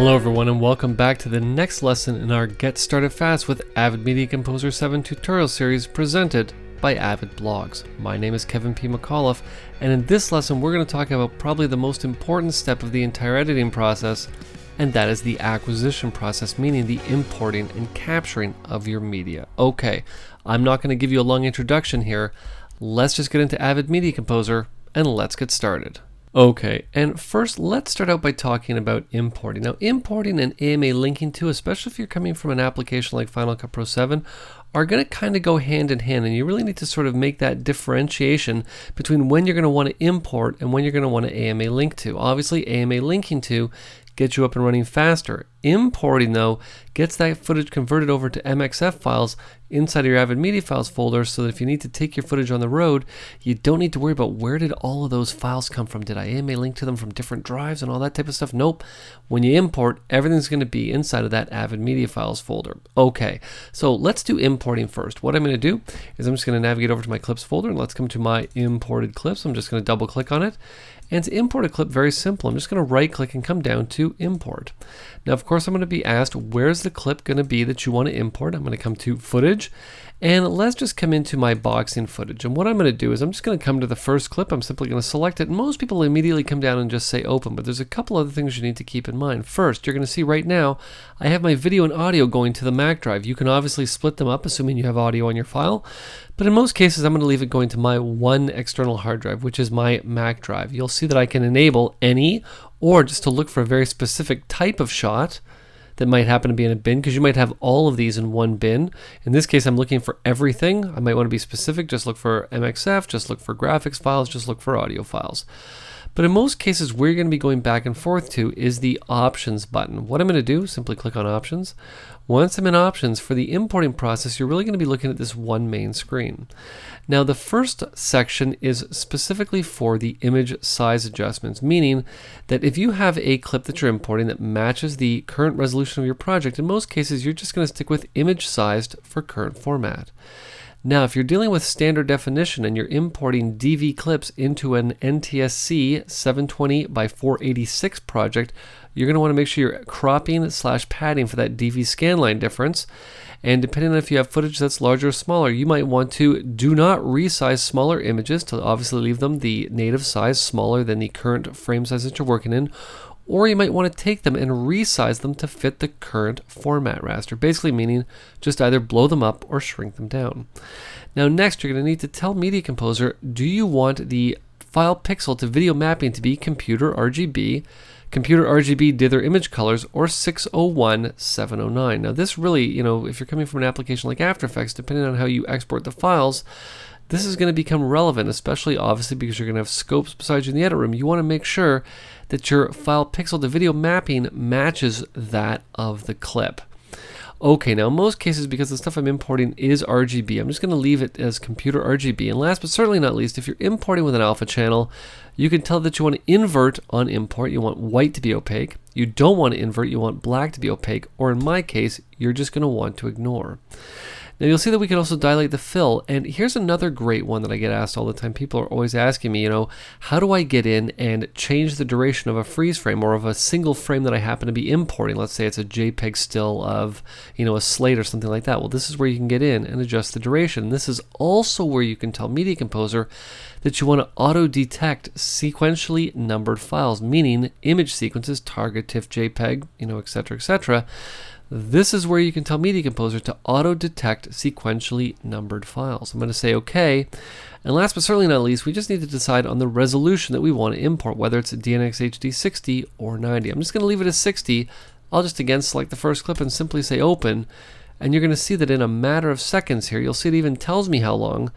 Hello everyone and welcome back to the next lesson in our Get Started Fast with Avid Media Composer 7 tutorial series presented by Avid Blogs. My name is Kevin P. McAuliffe, and in this lesson we're going to talk about probably the most important step of the entire editing process, and that is the acquisition process, meaning the importing and capturing of your media. Okay, I'm not going to give you a long introduction here. Let's just get into Avid Media Composer and let's get started. Okay, and first let's start out by talking about importing. Now, importing and AMA linking to, especially if you're coming from an application like Final Cut Pro 7, are going to kind of go hand in hand, and you really need to sort of make that differentiation between when you're going to want to import and when you're going to want to AMA link to. Obviously, AMA linking to gets you up and running faster. Importing, though, gets that footage converted over to MXF files inside of your Avid Media Files folder, so that if you need to take your footage on the road, you don't need to worry about where did all of those files come from. Did I AMA link to them from different drives and all that type of stuff? Nope. When you import, everything's going to be inside of that Avid Media Files folder. Okay, so let's do importing first. What I'm going to do is I'm just going to navigate over to my clips folder, and let's come to my imported clips. I'm just going to double click on it. And to import a clip, very simple. I'm just going to right click and come down to import. Now, of course, I'm going to be asked, where's the clip going to be that you want to import? I'm going to come to footage, and let's just come into my boxing footage. And what I'm going to do is I'm just going to come to the first clip. I'm simply going to select it. And most people immediately come down and just say open, but there's a couple other things you need to keep in mind. First, you're going to see right now, I have my video and audio going to the Mac drive. You can obviously split them up, assuming you have audio on your file. But in most cases, I'm going to leave it going to my one external hard drive, which is my Mac drive. You'll see that I can enable any, or just to look for a very specific type of shot that might happen to be in a bin, because you might have all of these in one bin. In this case, I'm looking for everything. I might want to be specific, just look for MXF, just look for graphics files, just look for audio files. But in most cases, where you're going to be going back and forth to is the options button. What I'm going to do, simply click on options. Once I'm in options, for the importing process, you're really going to be looking at this one main screen. Now, the first section is specifically for the image size adjustments, meaning that if you have a clip that you're importing that matches the current resolution of your project, in most cases, you're just going to stick with image sized for current format. Now, if you're dealing with standard definition and you're importing DV clips into an NTSC 720 by 486 project, you're going to want to make sure you're cropping / padding for that DV scanline difference. And depending on if you have footage that's larger or smaller, you might want to do not resize smaller images to obviously leave them the native size smaller than the current frame size that you're working in. Or you might want to take them and resize them to fit the current format raster, basically meaning just either blow them up or shrink them down. Now next, you're going to need to tell Media Composer, do you want the file pixel to video mapping to be computer RGB dither image colors, or 601/709. Now this really, if you're coming from an application like After Effects, depending on how you export the files, this is going to become relevant, especially obviously because you're going to have scopes beside you in the edit room. You want to make sure that your file pixel to video mapping matches that of the clip. Okay, now in most cases, because the stuff I'm importing is RGB, I'm just going to leave it as computer RGB. And last but certainly not least, if you're importing with an alpha channel, you can tell that you want to invert on import. You want white to be opaque. You don't want to invert, you want black to be opaque. Or in my case, you're just going to want to ignore. Now you'll see that we can also dilate the fill, and here's another great one that I get asked all the time. People are always asking me, how do I get in and change the duration of a freeze frame or of a single frame that I happen to be importing? Let's say it's a JPEG still of, a slate or something like that. Well, this is where you can get in and adjust the duration. This is also where you can tell Media Composer that you want to auto-detect sequentially numbered files, meaning image sequences, target, TIFF, JPEG, etc., etc. This is where you can tell Media Composer to auto-detect sequentially numbered files. I'm going to say OK. And last but certainly not least, we just need to decide on the resolution that we want to import, whether it's a DNx HD 60 or 90. I'm just going to leave it as 60. I'll just again select the first clip and simply say open. And you're going to see that in a matter of seconds here, you'll see it even tells me how long,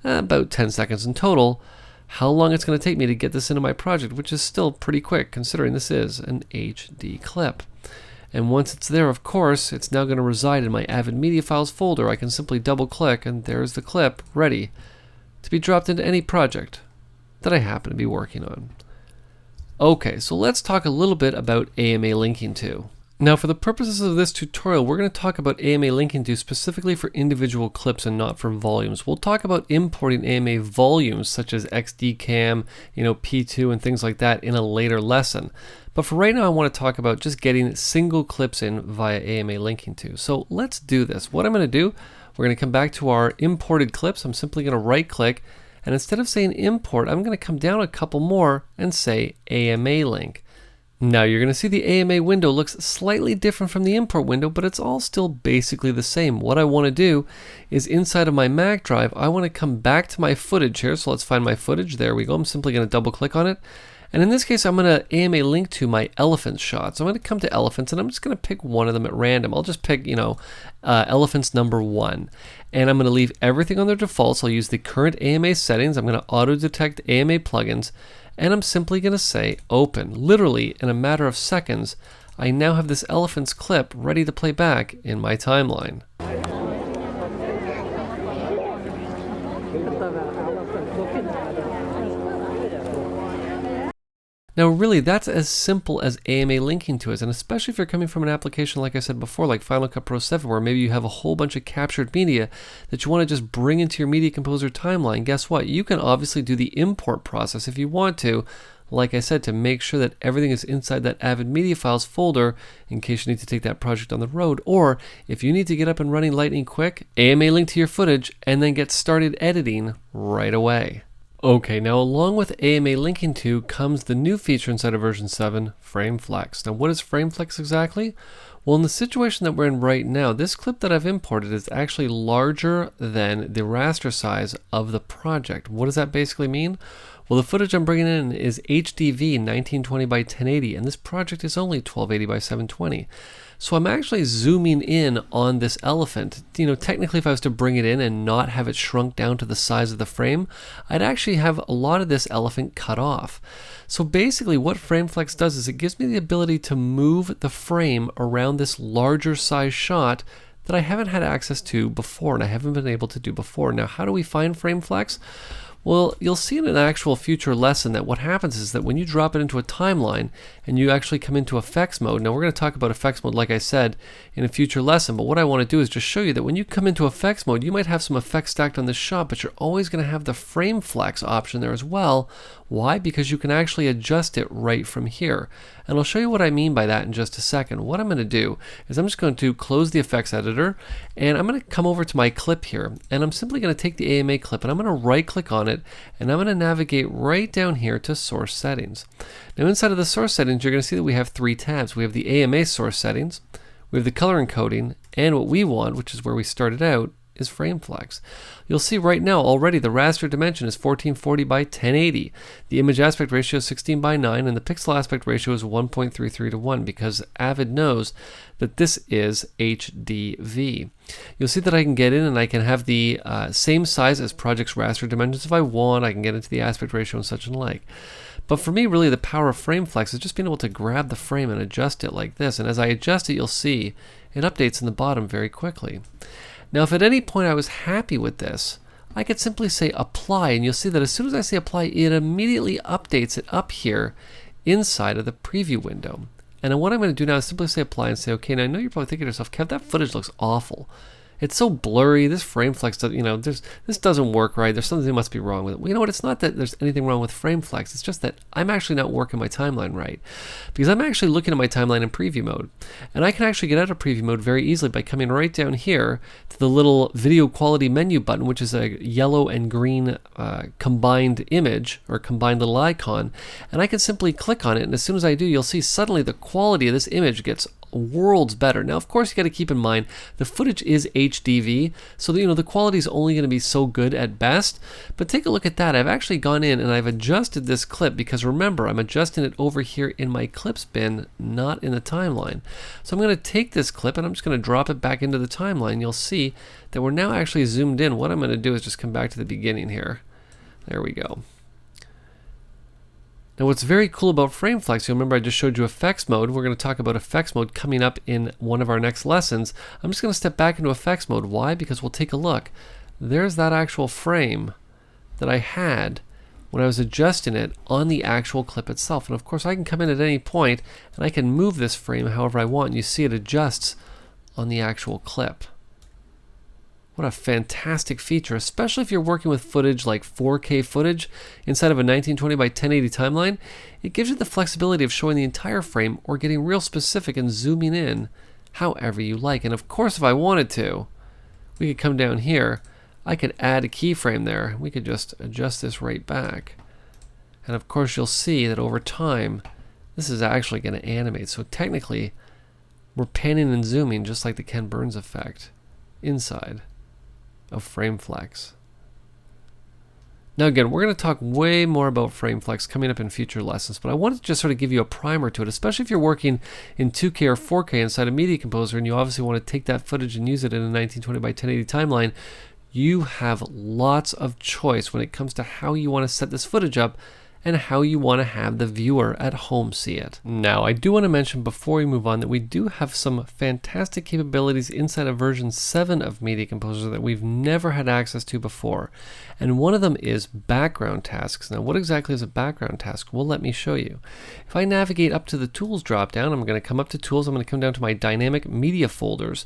about 10 seconds in total, how long it's going to take me to get this into my project, which is still pretty quick considering this is an HD clip. And once it's there, of course, it's now going to reside in my Avid Media Files folder. I can simply double click and there's the clip ready to be dropped into any project that I happen to be working on. Okay, so let's talk a little bit about AMA linking to. Now, for the purposes of this tutorial, we're going to talk about AMA linking to specifically for individual clips and not for volumes. We'll talk about importing AMA volumes such as XDCAM, P2 and things like that in a later lesson. But for right now, I want to talk about just getting single clips in via AMA linking to. So let's do this. What I'm going to do, we're going to come back to our imported clips. I'm simply going to right click, and instead of saying import, I'm going to come down a couple more and say AMA link. Now you're going to see the AMA window looks slightly different from the import window, but it's all still basically the same. What I want to do is inside of my Mac drive, I want to come back to my footage here. So let's find my footage. There we go. I'm simply going to double click on it. And in this case, I'm going to AMA link to my elephant shot. So I'm going to come to elephants and I'm just going to pick one of them at random. I'll just pick, elephants number 1. And I'm going to leave everything on their default. So I'll use the current AMA settings. I'm going to auto detect AMA plugins. And I'm simply going to say open. Literally, in a matter of seconds, I now have this elephant's clip ready to play back in my timeline. Now really, that's as simple as AMA linking to us, and especially if you're coming from an application like I said before, like Final Cut Pro 7, where maybe you have a whole bunch of captured media that you want to just bring into your Media Composer timeline. Guess what? You can obviously do the import process if you want to, like I said, to make sure that everything is inside that Avid Media Files folder in case you need to take that project on the road, or if you need to get up and running lightning quick, AMA link to your footage and then get started editing right away. Okay, now along with AMA linking to comes the new feature inside of version 7, FrameFlex. Now what is FrameFlex exactly? Well, in the situation that we're in right now, this clip that I've imported is actually larger than the raster size of the project. What does that basically mean? Well, the footage I'm bringing in is HDV 1920 by 1080, and this project is only 1280 by 720. So I'm actually zooming in on this elephant. Technically if I was to bring it in and not have it shrunk down to the size of the frame, I'd actually have a lot of this elephant cut off. So basically what FrameFlex does is it gives me the ability to move the frame around this larger size shot that I haven't had access to before and I haven't been able to do before. Now, how do we find FrameFlex? Well, you'll see in an actual future lesson that what happens is that when you drop it into a timeline and you actually come into effects mode, now we're going to talk about effects mode like I said in a future lesson, but what I want to do is just show you that when you come into effects mode, you might have some effects stacked on this shot, but you're always going to have the FrameFlex option there as well. Why? Because you can actually adjust it right from here. And I'll show you what I mean by that in just a second. What I'm going to do is I'm just going to close the effects editor and I'm going to come over to my clip here and I'm simply going to take the AMA clip and I'm going to right click on it and I'm going to navigate right down here to source settings. Now inside of the source settings, you're going to see that we have 3 tabs. We have the AMA source settings, we have the color encoding, and what we want, which is where we started out, is FrameFlex. You'll see right now already the raster dimension is 1440 by 1080. The image aspect ratio is 16 by 9 and the pixel aspect ratio is 1.33 to 1 because Avid knows that this is HDV. You'll see that I can get in and I can have the same size as project's raster dimensions if I want. I can get into the aspect ratio and such and like. But for me, really, the power of FrameFlex is just being able to grab the frame and adjust it like this. And as I adjust it, you'll see it updates in the bottom very quickly. Now, if at any point I was happy with this, I could simply say apply, and you'll see that as soon as I say apply, it immediately updates it up here inside of the preview window. And what I'm going to do now is simply say apply and say, okay, now I know you're probably thinking to yourself, Kev, that footage looks awful. It's so blurry. This FrameFlex does, this doesn't work right. There's something that must be wrong with it. Well, you know what? It's not that there's anything wrong with FrameFlex. It's just that I'm actually not working my timeline right because I'm actually looking at my timeline in preview mode, and I can actually get out of preview mode very easily by coming right down here to the little video quality menu button, which is a yellow and green combined image or combined little icon, and I can simply click on it. And as soon as I do, you'll see suddenly the quality of this image gets worlds better. Now, of course, you got to keep in mind the footage is HDV, so the quality is only going to be so good at best. But take a look at that. I've actually gone in and I've adjusted this clip because remember, I'm adjusting it over here in my clips bin, not in the timeline. So I'm going to take this clip and I'm just going to drop it back into the timeline. You'll see that we're now actually zoomed in. What I'm going to do is just come back to the beginning here. There we go. Now what's very cool about FrameFlex, you'll remember I just showed you effects mode. We're going to talk about effects mode coming up in one of our next lessons. I'm just going to step back into effects mode. Why? Because we'll take a look. There's that actual frame that I had when I was adjusting it on the actual clip itself. And of course I can come in at any point and I can move this frame however I want, and you see it adjusts on the actual clip. What a fantastic feature, especially if you're working with footage like 4K footage inside of a 1920 by 1080 timeline. It gives you the flexibility of showing the entire frame or getting real specific and zooming in however you like. And of course, if I wanted to, we could come down here. I could add a keyframe there. We could just adjust this right back. And of course, you'll see that over time, this is actually going to animate. So technically, we're panning and zooming just like the Ken Burns effect inside of FrameFlex. Now again, we're going to talk way more about FrameFlex coming up in future lessons, but I wanted to just sort of give you a primer to it, especially if you're working in 2K or 4K inside a Media Composer and you obviously want to take that footage and use it in a 1920 by 1080 timeline. You have lots of choice when it comes to how you want to set this footage up and how you want to have the viewer at home see it. Now, I do want to mention before we move on that we do have some fantastic capabilities inside of version 7 of Media Composer that we've never had access to before. And one of them is background tasks. Now, what exactly is a background task? Well, let me show you. If I navigate up to the Tools dropdown, I'm going to come up to Tools, I'm going to come down to my Dynamic Media folders.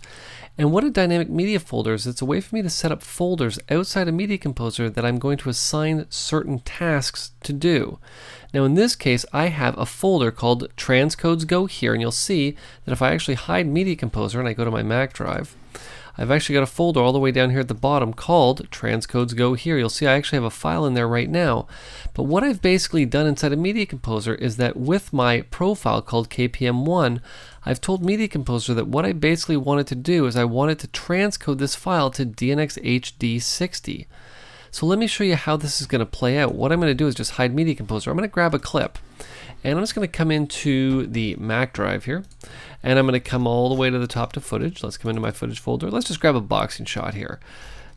And what a Dynamic Media folder is, it's a way for me to set up folders outside of Media Composer that I'm going to assign certain tasks to do. Now in this case, I have a folder called Transcodes Go Here, and you'll see that if I actually hide Media Composer and I go to my Mac drive, I've actually got a folder all the way down here at the bottom called Transcodes Go Here. You'll see I actually have a file in there right now. But what I've basically done inside of Media Composer is that with my profile called KPM1, I've told Media Composer that what I basically wanted to do is I wanted to transcode this file to DNX HD60. So let me show you how this is going to play out. What I'm going to do is just hide Media Composer. I'm going to grab a clip, and I'm just going to come into the Mac drive here, and I'm going to come all the way to the top to footage. Let's come into my footage folder. Let's just grab a boxing shot here.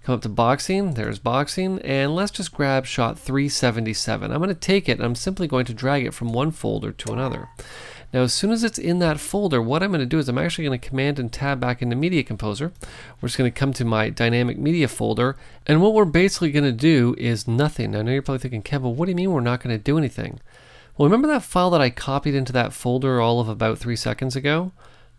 Come up to boxing, there's boxing, and let's just grab shot 377. I'm going to take it, and I'm simply going to drag it from one folder to another. Now, as soon as it's in that folder, what I'm going to do is I'm actually going to Command and Tab back into Media Composer. We're just going to come to my Dynamic Media folder, and what we're basically going to do is nothing. Now, I know you're probably thinking, Kev, well, what do you mean we're not going to do anything? Well, remember that file that I copied into that folder all of about 3 seconds ago?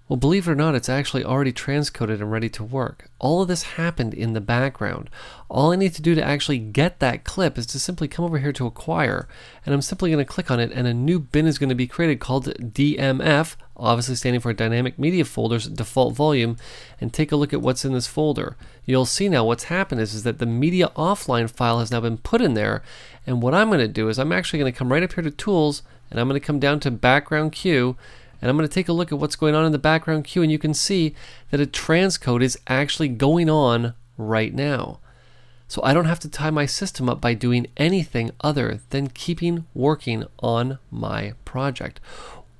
Well, believe it or not, it's actually already transcoded and ready to work. All of this happened in the background. All I need to do to actually get that clip is to simply come over here to Acquire, and I'm simply going to click on it, and a new bin is going to be created called DMF, obviously standing for Dynamic Media Folders Default Volume, and take a look at what's in this folder. You'll see now what's happened is that the Media Offline file has now been put in there, and what I'm going to do is I'm actually going to come right up here to Tools, and I'm going to come down to Background Queue, and I'm going to take a look at what's going on in the background queue, and you can see that a transcode is actually going on right now. So I don't have to tie my system up by doing anything other than keeping working on my project.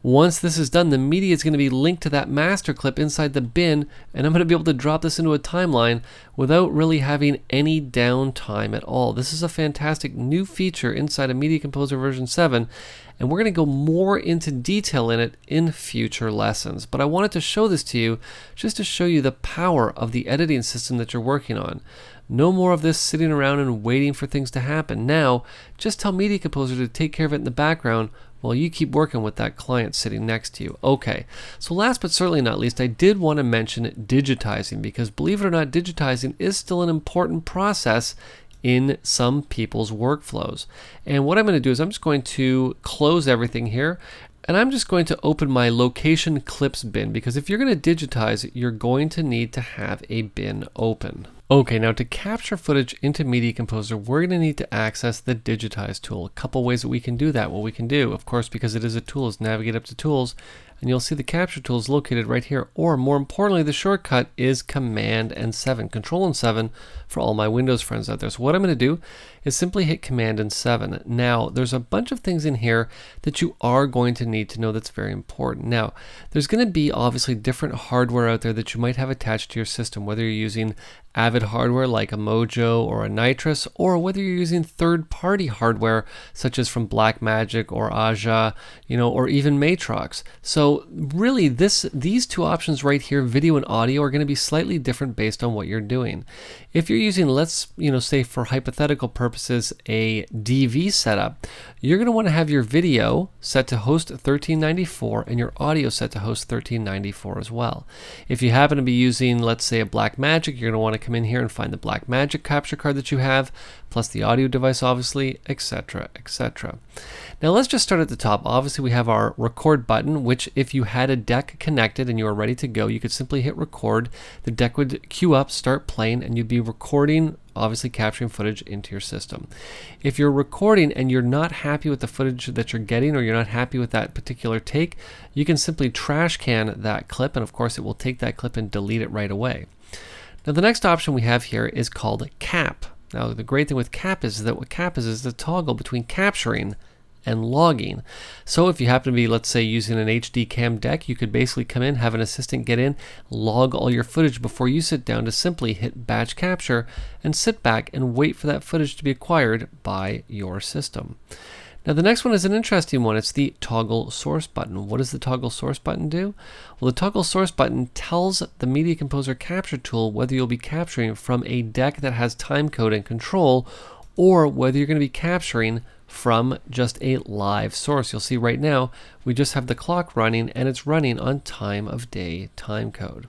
Once this is done, the media is going to be linked to that master clip inside the bin, and I'm going to be able to drop this into a timeline without really having any downtime at all. This is a fantastic new feature inside of Media Composer version 7, and we're going to go more into detail in it in future lessons. But I wanted to show this to you just to show you the power of the editing system that you're working on. No more of this sitting around and waiting for things to happen. Now, just tell Media Composer to take care of it in the background while you keep working with that client sitting next to you. Okay, so last but certainly not least, I did want to mention digitizing, because believe it or not, digitizing is still an important process in some people's workflows. And what I'm going to do is I'm just going to close everything here, and I'm just going to open my location clips bin, because if you're going to digitize, you're going to need to have a bin open. Okay, now to capture footage into Media Composer, we're going to need to access the Digitize tool. A couple ways that we can do that. What we can do, of course, because it is a tool, is navigate up to Tools, and you'll see the capture tool is located right here. Or more importantly, the shortcut is Command and 7, Control and 7 for all my Windows friends out there. So what I'm going to do is simply hit Command and 7. Now, there's a bunch of things in here that you are going to need to know that's very important. Now, there's going to be obviously different hardware out there that you might have attached to your system, whether you're using Avid hardware like a Mojo or a Nitrous, or whether you're using third-party hardware such as from Blackmagic or Aja, or even Matrox. So So really these two options right here, video and audio, are going to be slightly different based on what you're doing. If you're using, let's say for hypothetical purposes, a DV setup, you're going to want to have your video set to host 1394 and your audio set to host 1394 as well. If you happen to be using, let's say, a Blackmagic, you're going to want to come in here and find the Blackmagic capture card that you have, plus the audio device obviously, etc., etc. Now let's just start at the top. Obviously we have our record button, which if you had a deck connected and you were ready to go, you could simply hit record. The deck would queue up, start playing, and you'd be recording, obviously capturing footage into your system. If you're recording and you're not happy with the footage that you're getting, or you're not happy with that particular take, you can simply trash can that clip, and of course it will take that clip and delete it right away. Now the next option we have here is called cap. Now the great thing with cap is that what cap is the toggle between capturing and logging. So if you happen to be, let's say, using an HD cam deck, you could basically come in, have an assistant get in, log all your footage before you sit down to simply hit batch capture and sit back and wait for that footage to be acquired by your system. Now the next one is an interesting one. It's the toggle source button. What does the toggle source button do? Well, the toggle source button tells the Media Composer capture tool whether you'll be capturing from a deck that has timecode and control, or whether you're going to be capturing from just a live source. You'll see right now we just have the clock running, and it's running on time of day timecode.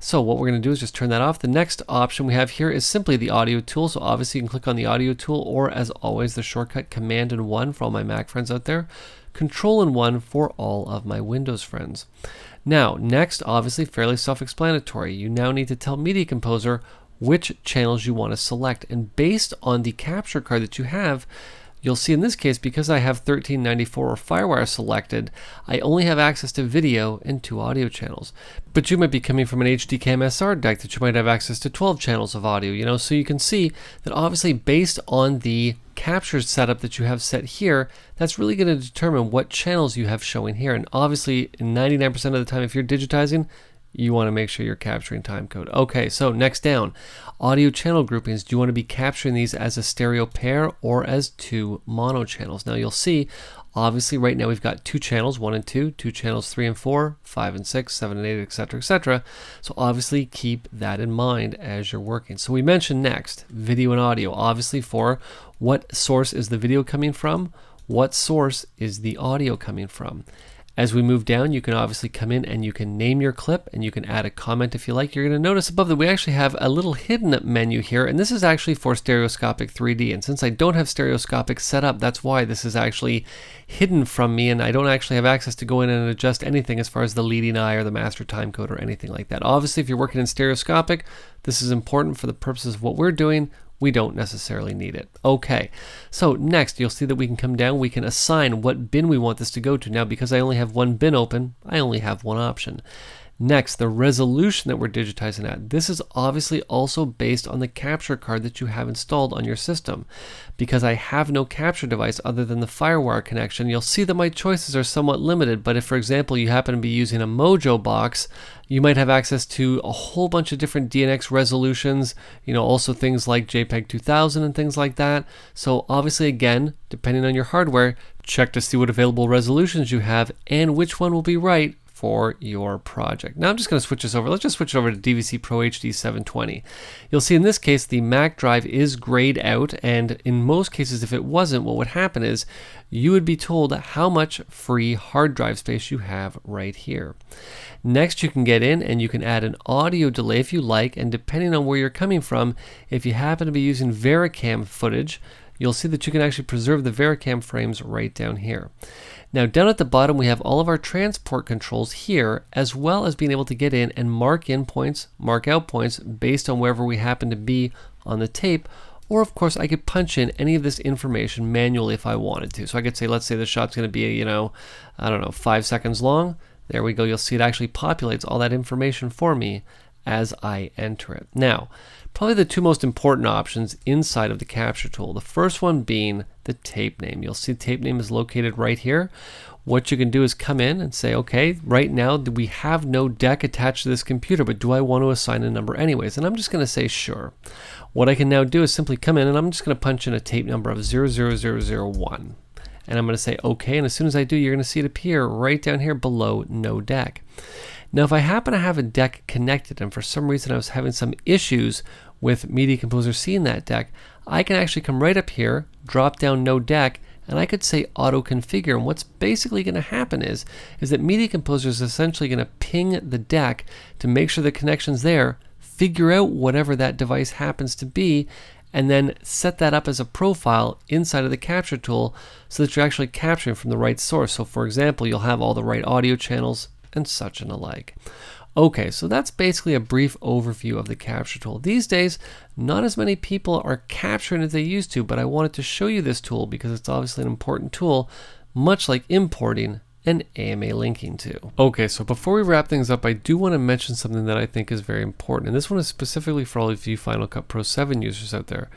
So what we're going to do is just turn that off. The next option we have here is simply the audio tool. So obviously you can click on the audio tool, or as always the shortcut Command and 1 for all my Mac friends out there, Control and 1 for all of my Windows friends. Now next, obviously fairly self-explanatory, you now need to tell Media Composer which channels you want to select, and based on the capture card that you have, you'll see in this case, because I have 1394 or Firewire selected, I only have access to video and 2 audio channels. But you might be coming from an HD Cam SR deck that you might have access to 12 channels of audio, so you can see that obviously based on the capture setup that you have set here, that's really going to determine what channels you have showing here. And obviously 99% of the time if you're digitizing, you want to make sure you're capturing timecode. Okay, so next down, audio channel groupings. Do you want to be capturing these as a stereo pair or as 2 mono channels? Now you'll see, obviously right now we've got 2 channels, 1 and 2, 2 channels 3 and 4, 5 and 6, 7 and 8, etc., etc. So obviously keep that in mind as you're working. So we mentioned next, video and audio. Obviously for what source is the video coming from, what source is the audio coming from. As we move down, you can obviously come in and you can name your clip, and you can add a comment if you like. You're going to notice above that we actually have a little hidden menu here, and this is actually for stereoscopic 3D. And since I don't have stereoscopic set up, that's why this is actually hidden from me, and I don't actually have access to go in and adjust anything as far as the leading eye or the master timecode or anything like that. Obviously, if you're working in stereoscopic, this is important for the purposes of what we're doing. We don't necessarily need it. Okay, so next you'll see that we can come down, we can assign what bin we want this to go to. Now because I only have one bin open, I only have one option. Next, the resolution that we're digitizing at. This is obviously also based on the capture card that you have installed on your system. Because I have no capture device other than the Firewire connection, you'll see that my choices are somewhat limited. But if, for example, you happen to be using a Mojo box, you might have access to a whole bunch of different DNX resolutions, also things like JPEG 2000 and things like that. So obviously, again, depending on your hardware, check to see what available resolutions you have and which one will be right for your project. Now I'm just going to switch this over. Let's just switch it over to DVC Pro HD 720. You'll see in this case the Mac drive is grayed out, and in most cases if it wasn't, what would happen is you would be told how much free hard drive space you have right here. Next, you can get in and you can add an audio delay if you like, and depending on where you're coming from, if you happen to be using Vericam footage, you'll see that you can actually preserve the Vericam frames right down here. Now down at the bottom we have all of our transport controls here, as well as being able to get in and mark in points, mark out points based on wherever we happen to be on the tape. Or of course I could punch in any of this information manually if I wanted to. So I could say, let's say the shot's going to be, 5 seconds long. There we go. You'll see it actually populates all that information for me as I enter it. Now, probably the 2 most important options inside of the capture tool. The first one being the tape name. You'll see tape name is located right here. What you can do is come in and say, okay, right now we have no deck attached to this computer, but do I want to assign a number anyways? And I'm just going to say sure. What I can now do is simply come in and I'm just going to punch in a tape number of 00001. and I'm going to say OK, and as soon as I do, you're going to see it appear right down here below No Deck. Now, if I happen to have a deck connected and for some reason I was having some issues with Media Composer seeing that deck, I can actually come right up here, drop down No Deck, and I could say Auto Configure. And what's basically going to happen is that Media Composer is essentially going to ping the deck to make sure the connection's there, figure out whatever that device happens to be, and then set that up as a profile inside of the capture tool so that you're actually capturing from the right source. So for example, you'll have all the right audio channels and such and alike. Okay, so that's basically a brief overview of the capture tool. These days, not as many people are capturing as they used to, but I wanted to show you this tool because it's obviously an important tool, much like importing and AMA linking too. Okay, so before we wrap things up, I do want to mention something that I think is very important, and this one is specifically for all of you Final Cut Pro 7 users out there.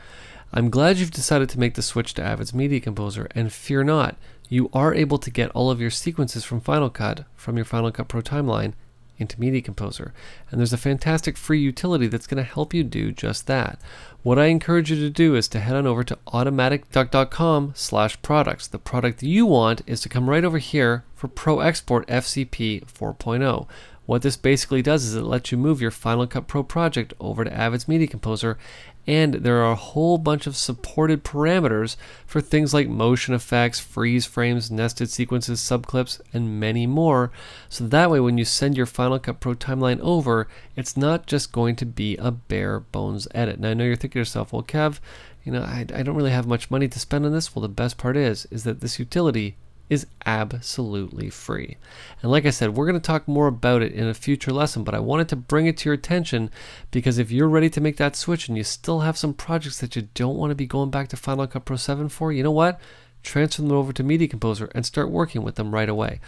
I'm glad you've decided to make the switch to Avid's Media Composer, and fear not, you are able to get all of your sequences from Final Cut from your Final Cut Pro timeline into Media Composer. And there's a fantastic free utility that's going to help you do just that. What I encourage you to do is to head on over to automaticduck.com/products. The product you want is to come right over here for Pro Export FCP 4.0. What this basically does is it lets you move your Final Cut Pro project over to Avid's Media Composer, and there are a whole bunch of supported parameters for things like motion effects, freeze frames, nested sequences, subclips, and many more. So that way when you send your Final Cut Pro timeline over, it's not just going to be a bare bones edit. Now I know you're thinking to yourself, well Kev, I don't really have much money to spend on this. Well, the best part is that this utility is absolutely free. And like I said, we're going to talk more about it in a future lesson, but I wanted to bring it to your attention because if you're ready to make that switch and you still have some projects that you don't want to be going back to Final Cut Pro 7 for, you know what? Transfer them over to Media Composer and start working with them right away.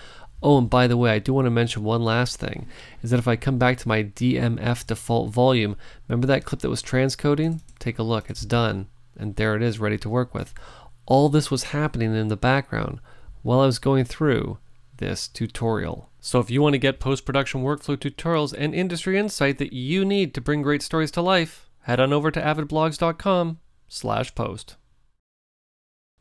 Oh, and by the way, I do want to mention one last thing, is that if I come back to my DMF default volume, remember that clip that was transcoding? Take a look, it's done, and there it is, ready to work with. All this was happening in the background while I was going through this tutorial. So if you want to get post-production workflow tutorials and industry insight that you need to bring great stories to life, head on over to avidblogs.com/post.